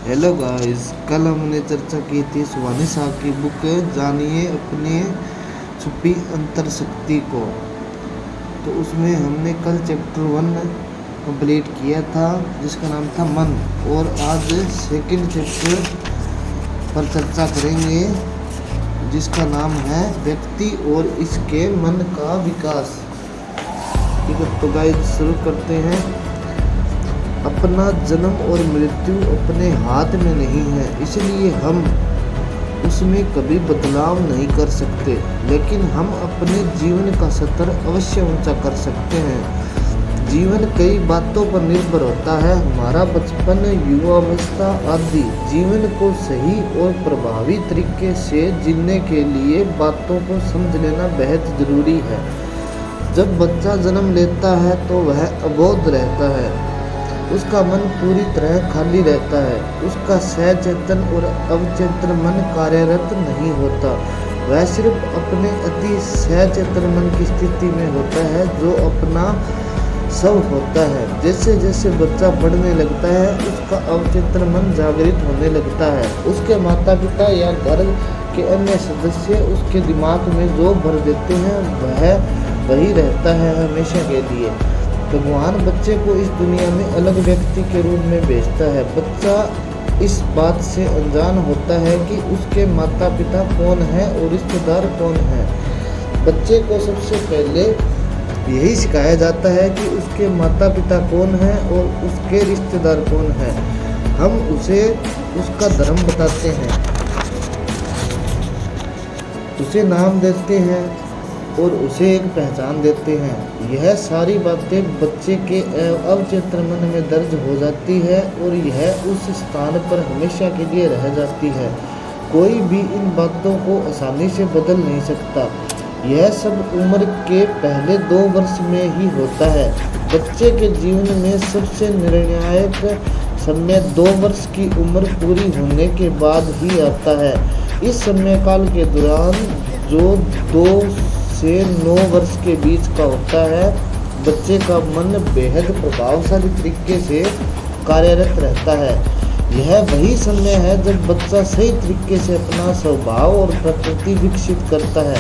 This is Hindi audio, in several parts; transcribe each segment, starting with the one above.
हेलो गाइस, कल हमने चर्चा की थी सुहानी साहब की बुक जानिए अपने छुपी अंतर शक्ति को। तो उसमें हमने कल चैप्टर 1 कंप्लीट किया था जिसका नाम था मन, और आज सेकंड चैप्टर पर चर्चा करेंगे जिसका नाम है व्यक्ति और इसके मन का विकास। ठीक है, तो गाइस शुरू करते हैं। अपना जन्म और मृत्यु अपने हाथ में नहीं है, इसलिए हम उसमें कभी बदलाव नहीं कर सकते, लेकिन हम अपने जीवन का स्तर अवश्य ऊंचा कर सकते हैं। जीवन कई बातों पर निर्भर होता है, हमारा बचपन, युवावस्था आदि। जीवन को सही और प्रभावी तरीके से जीने के लिए बातों को समझ लेना बेहद जरूरी है। जब बच्चा जन्म लेता है तो वह अबोध रहता है, उसका मन पूरी तरह खाली रहता है, उसका सचेतन और अवचेतन मन कार्यरत नहीं होता। वह सिर्फ अपने अति सचेतन मन की स्थिति में होता है जो अपना सब होता है। जैसे जैसे बच्चा बढ़ने लगता है उसका अवचेतन मन जागृत होने लगता है। उसके माता पिता या घर के अन्य सदस्य उसके दिमाग में जो भर देते हैं वह वही रहता है हमेशा के लिए। भगवान बच्चे को इस दुनिया में अलग व्यक्ति के रूप में भेजता है। बच्चा इस बात से अनजान होता है कि उसके माता पिता कौन है और रिश्तेदार कौन है। बच्चे को सबसे पहले यही सिखाया जाता है कि उसके माता पिता कौन है और उसके रिश्तेदार कौन है। हम उसे उसका धर्म बताते हैं, उसे नाम देते हैं और उसे एक पहचान देते हैं। यह सारी बातें बच्चे के अवचेतन मन में दर्ज हो जाती है और यह उस स्थान पर हमेशा के लिए रह जाती है। कोई भी इन बातों को आसानी से बदल नहीं सकता। यह सब उम्र के पहले 2 वर्ष में ही होता है। बच्चे के जीवन में सबसे निर्णायक समय 2 वर्ष की उम्र पूरी होने के बाद ही आता है। इस समय काल के दौरान जो 2 से 9 वर्ष के बीच का होता है, बच्चे का मन बेहद प्रभावशाली तरीके से कार्यरत रहता है। यह वही समय है जब बच्चा सही तरीके से अपना स्वभाव और प्रकृति विकसित करता है।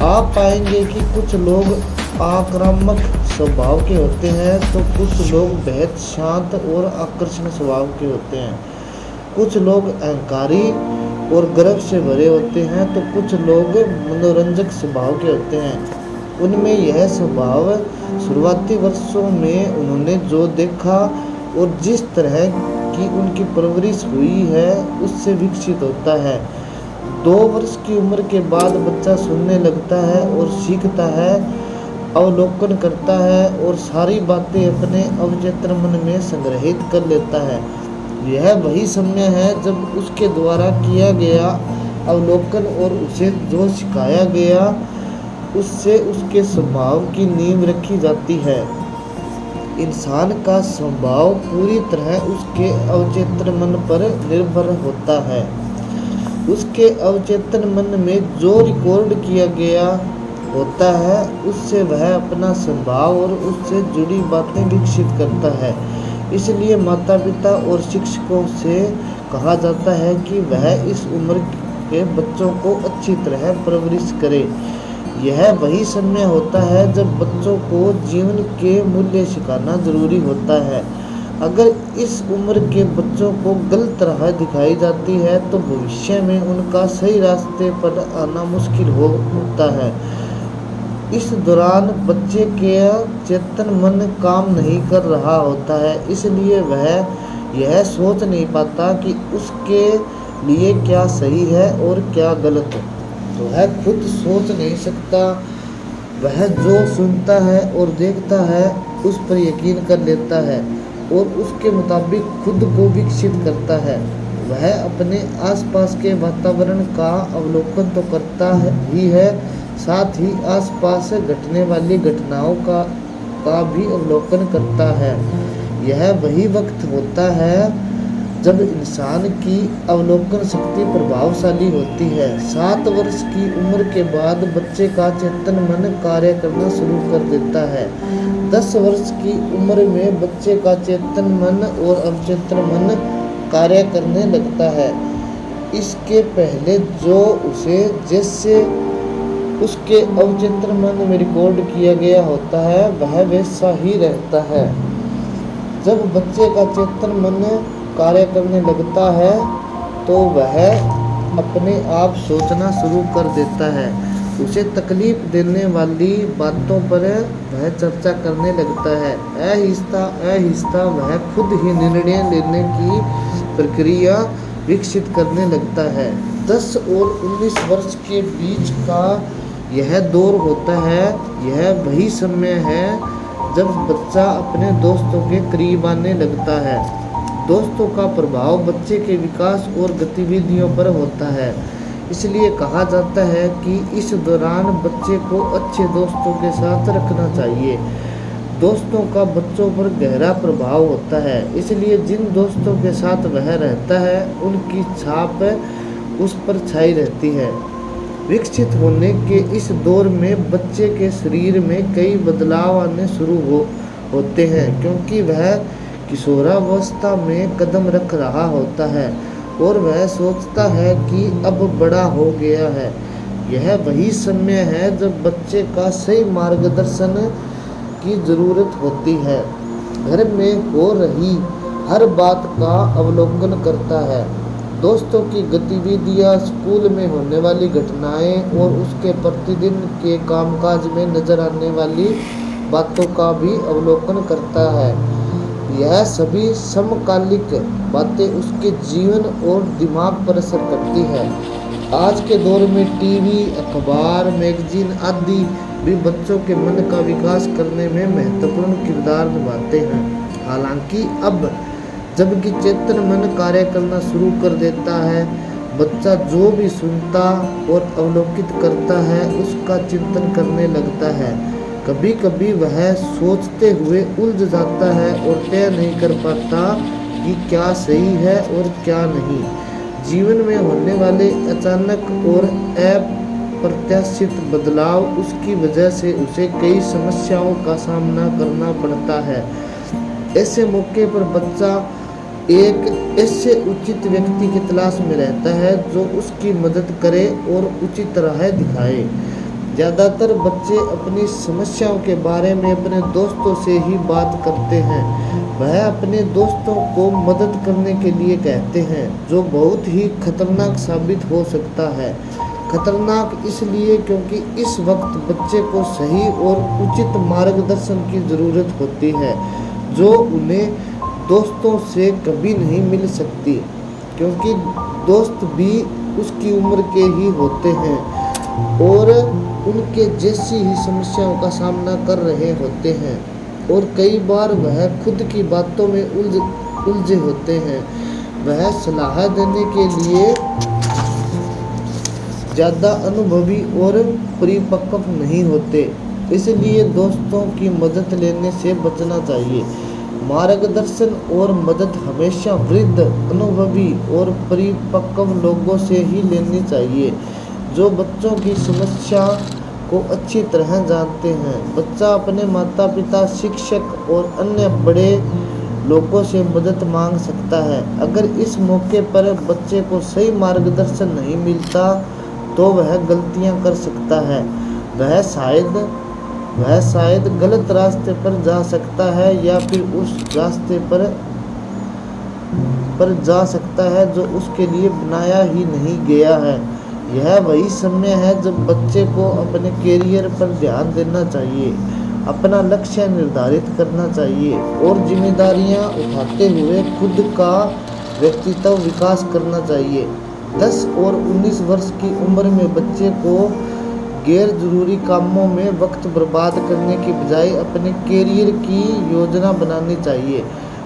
आप पाएंगे कि कुछ लोग आक्रामक स्वभाव के होते हैं तो कुछ लोग बेहद शांत और आकर्षण स्वभाव के होते हैं। कुछ लोग अहंकारी और गर्व से भरे होते हैं तो कुछ लोग मनोरंजक स्वभाव के होते हैं। उनमें यह स्वभाव शुरुआती वर्षों में उन्होंने जो देखा और जिस तरह की उनकी परवरिश हुई है उससे विकसित होता है। 2 वर्ष की उम्र के बाद बच्चा सुनने लगता है और सीखता है, अवलोकन करता है और सारी बातें अपने अवचेतन मन में संग्रहित कर लेता है। यह वही समय है जब उसके द्वारा किया गया अवलोकन और उसे जो सिखाया गया उससे उसके स्वभाव की नींव रखी जाती है। इंसान का स्वभाव पूरी तरह उसके अवचेतन मन पर निर्भर होता है। उसके अवचेतन मन में जो रिकॉर्ड किया गया होता है उससे वह अपना स्वभाव और उससे जुड़ी बातें विकसित करता है। इसलिए माता पिता और शिक्षकों से कहा जाता है कि वह इस उम्र के बच्चों को अच्छी तरह परवरिश करे। यह वही समय होता है जब बच्चों को जीवन के मूल्य सिखाना जरूरी होता है। अगर इस उम्र के बच्चों को गलत राह दिखाई जाती है तो भविष्य में उनका सही रास्ते पर आना मुश्किल होता है। इस दौरान बच्चे के चेतन मन काम नहीं कर रहा होता है, इसलिए वह यह सोच नहीं पाता कि उसके लिए क्या सही है और क्या गलत। तो वह खुद सोच नहीं सकता। वह जो सुनता है और देखता है उस पर यकीन कर लेता है और उसके मुताबिक खुद को विकसित करता है। वह अपने आसपास के वातावरण का अवलोकन तो करता ही है, साथ ही आसपास घटने वाली घटनाओं का भी अवलोकन करता है। यह वही वक्त होता है जब इंसान की अवलोकन शक्ति प्रभावशाली होती है। 7 वर्ष की उम्र के बाद बच्चे का चेतन मन कार्य करना शुरू कर देता है। 10 वर्ष की उम्र में बच्चे का चेतन मन और अवचेतन मन कार्य करने लगता है। इसके पहले जो उसे जैसे उसके अवचेतन मन में रिकॉर्ड किया गया होता है वह वैसा ही रहता है। जब बच्चे का चेतन मन कार्य करने लगता है तो वह अपने आप सोचना शुरू कर देता है। उसे तकलीफ देने वाली बातों पर वह चर्चा करने लगता है। आहिस्ता वह खुद ही निर्णय लेने की प्रक्रिया विकसित करने लगता है। 10 और 19 वर्ष के बीच का यह दौर होता है। यह वही समय है जब बच्चा अपने दोस्तों के करीब आने लगता है। दोस्तों का प्रभाव बच्चे के विकास और गतिविधियों पर होता है। इसलिए कहा जाता है कि इस दौरान बच्चे को अच्छे दोस्तों के साथ रखना चाहिए। दोस्तों का बच्चों पर गहरा प्रभाव होता है, इसलिए जिन दोस्तों के साथ वह रहता है उनकी छाप उस पर छाई रहती है। विकसित होने के इस दौर में बच्चे के शरीर में कई बदलाव आने शुरू होते हैं, क्योंकि वह किशोरावस्था में कदम रख रहा होता है और वह सोचता है कि अब बड़ा हो गया है। यह वही समय है जब बच्चे का सही मार्गदर्शन की ज़रूरत होती है। घर में हो रही हर बात का अवलोकन करता है। दोस्तों की गतिविधियां, स्कूल में होने वाली घटनाएं और उसके प्रतिदिन के कामकाज में नजर आने वाली बातों का भी अवलोकन करता है। यह सभी समकालिक बातें उसके जीवन और दिमाग पर असर करती है। आज के दौर में टीवी, अखबार, मैगजीन आदि भी बच्चों के मन का विकास करने में महत्वपूर्ण किरदार निभाते हैं। हालांकि अब जबकि चेतन मन कार्य करना शुरू कर देता है, बच्चा जो भी सुनता और अवलोकित करता है उसका चिंतन करने लगता है। कभी कभी वह सोचते हुए उलझ जाता है और तय नहीं कर पाता कि क्या सही है और क्या नहीं। जीवन में होने वाले अचानक और अप्रत्याशित बदलाव उसकी वजह से उसे कई समस्याओं का सामना करना पड़ता है। ऐसे मौके पर बच्चा एक ऐसे उचित व्यक्ति की तलाश में रहता है जो उसकी मदद करे और उचित राह दिखाए। ज़्यादातर बच्चे अपनी समस्याओं के बारे में अपने दोस्तों से ही बात करते हैं। वह अपने दोस्तों को मदद करने के लिए कहते हैं, जो बहुत ही खतरनाक साबित हो सकता है। खतरनाक इसलिए क्योंकि इस वक्त बच्चे को सही और उचित मार्गदर्शन की ज़रूरत होती है, जो उन्हें दोस्तों से कभी नहीं मिल सकती, क्योंकि दोस्त भी उसकी उम्र के ही होते हैं और उनके जैसी ही समस्याओं का सामना कर रहे होते हैं और कई बार वह खुद की बातों में उलझे होते हैं। वह सलाह देने के लिए ज़्यादा अनुभवी और परिपक्व नहीं होते, इसलिए दोस्तों की मदद लेने से बचना चाहिए। मार्गदर्शन और मदद हमेशा वृद्ध, अनुभवी और परिपक्व लोगों से ही लेनी चाहिए, जो बच्चों की समस्या को अच्छी तरह जानते हैं। बच्चा अपने माता पिता, शिक्षक और अन्य बड़े लोगों से मदद मांग सकता है। अगर इस मौके पर बच्चे को सही मार्गदर्शन नहीं मिलता तो वह गलतियां कर सकता है। वह शायद गलत रास्ते पर जा सकता है या फिर उस रास्ते पर जा सकता है जो उसके लिए बनाया ही नहीं गया है। यह वही समय है जब बच्चे को अपने कैरियर पर ध्यान देना चाहिए, अपना लक्ष्य निर्धारित करना चाहिए और जिम्मेदारियां उठाते हुए खुद का व्यक्तित्व विकास करना चाहिए। 10 और 19 वर्ष की उम्र में बच्चे को गैर जरूरी कामों में वक्त बर्बाद करने की बजाय अपने कैरियर की योजना बनानी चाहिए।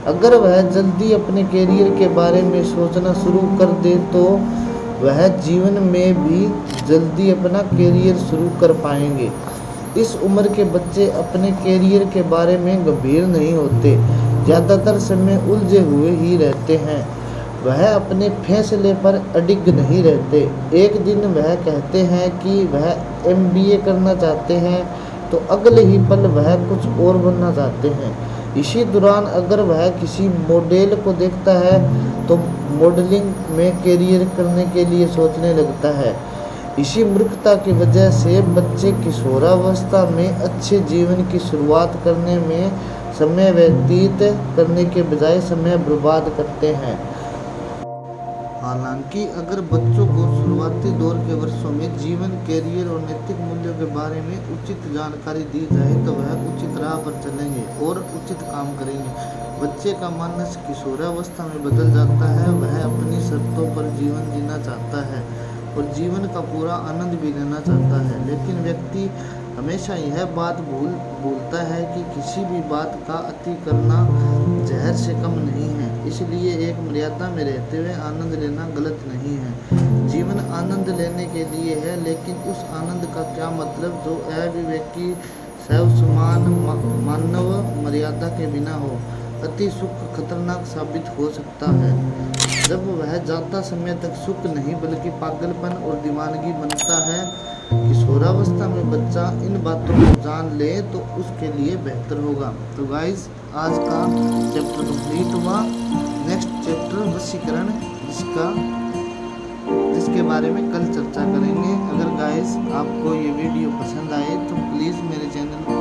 अगर वह जल्दी अपने कैरियर के बारे में सोचना शुरू कर दे तो वह जीवन में भी जल्दी अपना कैरियर शुरू कर पाएंगे। इस उम्र के बच्चे अपने कैरियर के बारे में गंभीर नहीं होते, ज़्यादातर समय उलझे हुए ही रहते हैं। वह अपने फैसले पर अडिग नहीं रहते। एक दिन वह कहते हैं कि वह MBA करना चाहते हैं तो अगले ही पल वह कुछ और बनना चाहते हैं। इसी दौरान अगर वह किसी मॉडल को देखता है तो मॉडलिंग में करियर करने के लिए सोचने लगता है। इसी मूर्खता की वजह से बच्चे किशोरावस्था में अच्छे जीवन की शुरुआत करने में समय व्यतीत करने के बजाय समय बर्बाद करते हैं। हालांकि अगर बच्चों को शुरुआती दौर के वर्षों में जीवन, कैरियर और नैतिक मूल्यों के बारे में उचित जानकारी दी जाए तो वह उचित राह पर चलेंगे और उचित काम करेंगे। बच्चे का मानस किशोरावस्था में बदल जाता है। वह अपनी शर्तों पर जीवन जीना चाहता है और जीवन का पूरा आनंद भी लेना चाहता है। लेकिन व्यक्ति हमेशा यह बात भूलता है कि किसी भी बात का अति करना जहर से कम नहीं है। इसलिए एक मर्यादा में रहते हुए आनंद लेना गलत नहीं है। जीवन आनंद लेने के लिए है, लेकिन उस आनंद का क्या मतलब जो अविवेकी सर्वसमान मानव मर्यादा के बिना हो। अति सुख खतरनाक साबित हो सकता है जब वह ज़्यादा समय तक सुख नहीं बल्कि पागलपन और दीवानगी बनता है। किशोरावस्था में बच्चा इन बातों को जान ले तो उसके लिए बेहतर होगा। तो गाइस, आज का चैप्टर कंप्लीट हुआ। नेक्स्ट चैप्टर वशीकरण, जिसके बारे में कल चर्चा करेंगे। अगर गाइस आपको ये वीडियो पसंद आए तो प्लीज़ मेरे चैनल को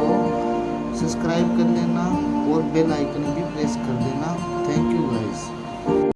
सब्सक्राइब कर लेना और बेल आइकन भी प्रेस कर देना। Thank you guys.